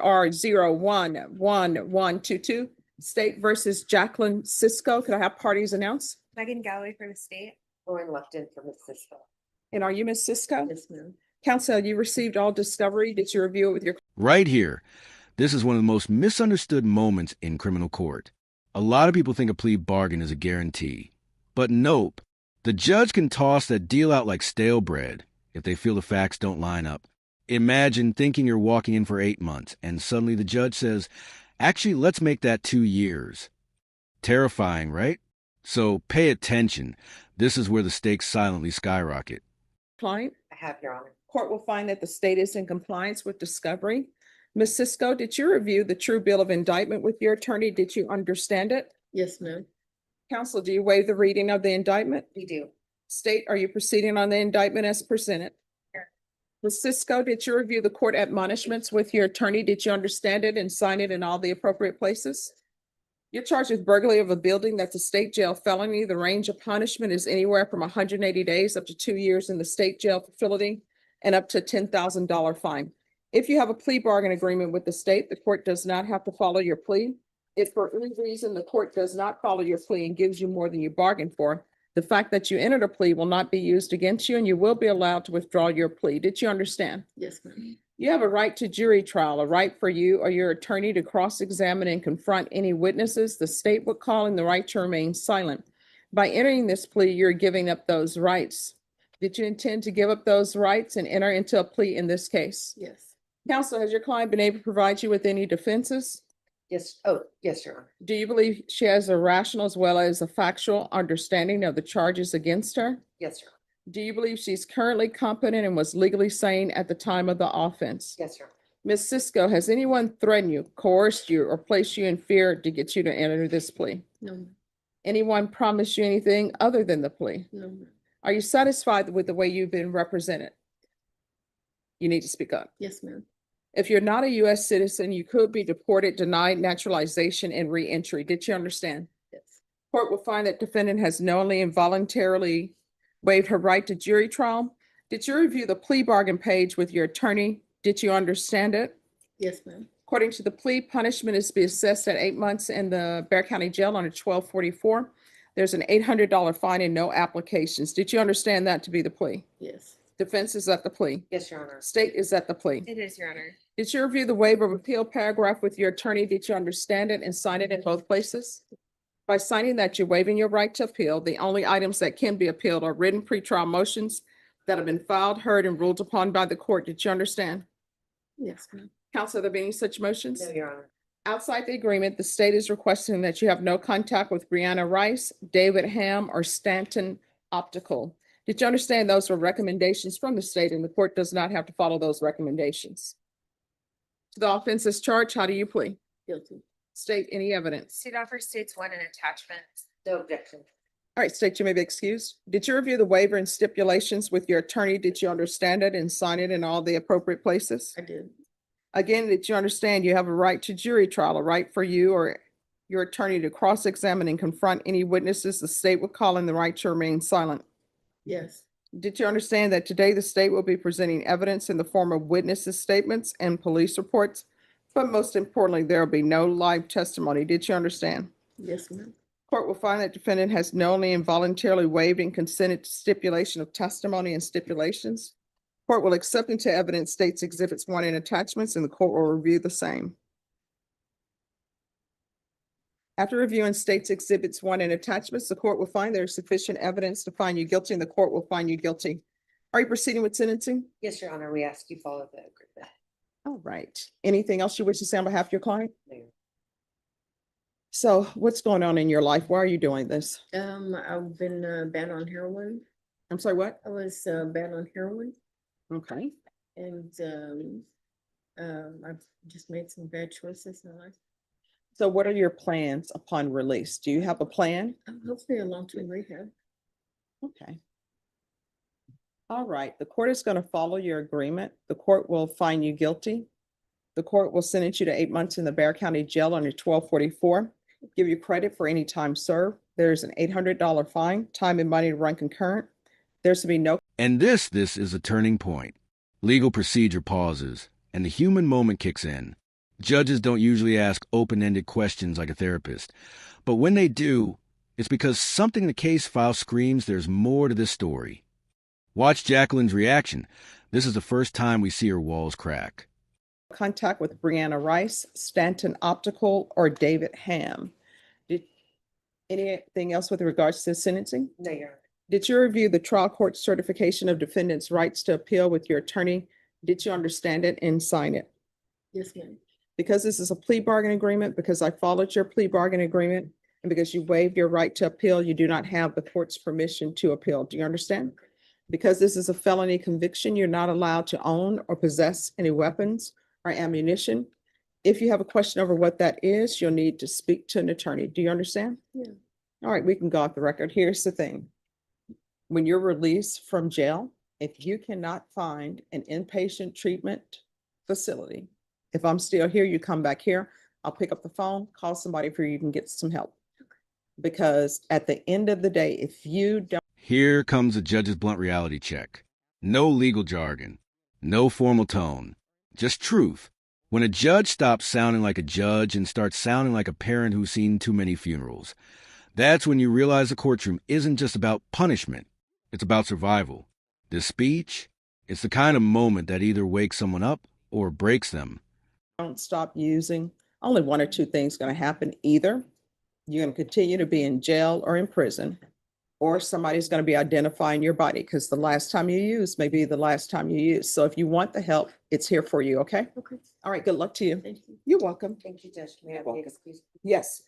R011122, State versus Jacqueline Cisco. Could I have parties announced? Megan Galloway for the state. Lauren Lufton from Ms. Cisco. And are you Ms. Cisco? Yes, ma'am. Counsel, you received all discovery. Did you review it with your... Right here. This is one of the most misunderstood moments in criminal court. A lot of people think a plea bargain is a guarantee. But nope. The judge can toss that deal out like stale bread if they feel the facts don't line up. Imagine thinking you're walking in for 8 months, and suddenly the judge says, actually, let's make that 2 years. Terrifying, right? So pay attention. This is where the stakes silently skyrocket. Client? I have, Your Honor. Court will find that the state is in compliance with discovery. Ms. Cisco, did you review the true bill of indictment with your attorney? Did you understand it? Yes, ma'am. Counsel, do you waive the reading of the indictment? We do. State, are you proceeding on the indictment as presented? Sure. Ms. Cisco, did you review the court admonishments with your attorney? Did you understand it and sign it in all the appropriate places? You're charged with burglary of a building that's a state jail felony. The range of punishment is anywhere from 180 days up to 2 years in the state jail facility and up to a $10,000 fine. If you have a plea bargain agreement with the state, the court does not have to follow your plea. If for any reason the court does not follow your plea and gives you more than you bargained for, the fact that you entered a plea will not be used against you and you will be allowed to withdraw your plea. Did you understand? Yes, ma'am. You have a right to jury trial, a right for you or your attorney to cross-examine and confront any witnesses the state would call in the right to remain silent. By entering this plea, you're giving up those rights. Did you intend to give up those rights and enter into a plea in this case? Yes. Counsel, has your client been able to provide you with any defenses? Yes. Oh, yes, Your Honor. Do you believe she has a rational as well as a factual understanding of the charges against her? Yes, Your Honor. Do you believe she's currently competent and was legally sane at the time of the offense? Yes, Your Honor. Ms. Cisco, has anyone threatened you, coerced you, or placed you in fear to get you to enter this plea? No, ma'am. Anyone promised you anything other than the plea? No, ma'am. Are you satisfied with the way you've been represented? You need to speak up. Yes, ma'am. If you're not a U.S. citizen, you could be deported, denied naturalization, and reentry. Did you understand? Yes. Court will find that defendant has knowingly and voluntarily waived her right to jury trial. Did you review the plea bargain page with your attorney? Did you understand it? Yes, ma'am. According to the plea, punishment is to be assessed at 8 months in the Bexar County Jail under 1244. There's an $800 fine and no applications. Did you understand that to be the plea? Yes. Defense is at the plea. Yes, Your Honor. State is at the plea. It is, Your Honor. Did you review the waiver of appeal paragraph with your attorney? Did you understand it and sign it in both places? By signing that, you're waiving your right to appeal. The only items that can be appealed are written pretrial motions that have been filed, heard, and ruled upon by the court. Did you understand? Yes, ma'am. Counsel, are there been any such motions? No, Your Honor. Outside the agreement, the state is requesting that you have no contact with Brianna Rice, David Ham, or Stanton Optical. Did you understand those were recommendations from the state and the court does not have to follow those recommendations? To the offenses charged, how do you plead? Guilty. State any evidence. State offer states one in attachment. No objection. All right, state, you may be excused. Did you review the waiver and stipulations with your attorney? Did you understand it and sign it in all the appropriate places? I did. Again, did you understand you have a right to jury trial, a right for you or your attorney to cross-examine and confront any witnesses the state would call in the right to remain silent? Yes. Did you understand that today the state will be presenting evidence in the form of witnesses' statements and police reports? But most importantly, there will be no live testimony. Did you understand? Yes, ma'am. Court will find that defendant has knowingly and voluntarily waived and consented to stipulation of testimony and stipulations. Court will accept into evidence states exhibits 1 and attachments, and the court will review the same. After reviewing states exhibits 1 and attachments, the court will find there is sufficient evidence to find you guilty, and the court will find you guilty. Are you proceeding with sentencing? Yes, Your Honor. We ask you follow the agreement. All right. Anything else you wish to say on behalf of your client? No. So what's going on in your life? Why are you doing this? I've been banned on heroin. I'm sorry, what? I was banned on heroin, Okay. and I've just made some bad choices in life. So what are your plans upon release? Do you have a plan? Hopefully a long-term rehab. Okay. All right. The court is going to follow your agreement. The court will find you guilty. The court will sentence you to 8 months in the Bexar County Jail under 1244. Give you credit for any time served. There's an $800 fine, time and money to run concurrent. There's to be no. And this is a turning point. Legal procedure pauses, and the human moment kicks in. Judges don't usually ask open-ended questions like a therapist. But when they do, it's because something in the case file screams there's more to this story. Watch Jacqueline's reaction. This is the first time we see her walls crack. Contact with Brianna Rice, Stanton Optical, or David Ham. Did anything else with regards to sentencing? No, Your Honor. Did you review the trial court certification of defendant's rights to appeal with your attorney? Did you understand it and sign it? Yes, ma'am. Because this is a plea bargain agreement, because I followed your plea bargain agreement, and because you waived your right to appeal, you do not have the court's permission to appeal. Do you understand? Because this is a felony conviction, you're not allowed to own or possess any weapons or ammunition. If you have a question over what that is, you'll need to speak to an attorney. Do you understand? Yeah. All right, we can go off the record. Here's the thing. When you're released from jail, if you cannot find an inpatient treatment facility, if I'm still here, you come back here, I'll pick up the phone, call somebody for you can get some help. Because at the end of the day, if you don't. Here comes the judge's blunt reality check. No legal jargon, no formal tone, just truth. When a judge stops sounding like a judge and starts sounding like a parent who's seen too many funerals, that's when you realize the courtroom isn't just about punishment, it's about survival. This speech, it's the kind of moment that either wakes someone up or breaks them. Don't stop using, only one or two things going to happen. Either you're going to continue to be in jail or in prison, or somebody's going to be identifying your body because the last time you use may be the last time you use. So if you want the help, it's here for you, okay? Okay, All right, good luck to you. thank you. You're welcome. Thank you, Judge. May I You're welcome. please? Yes.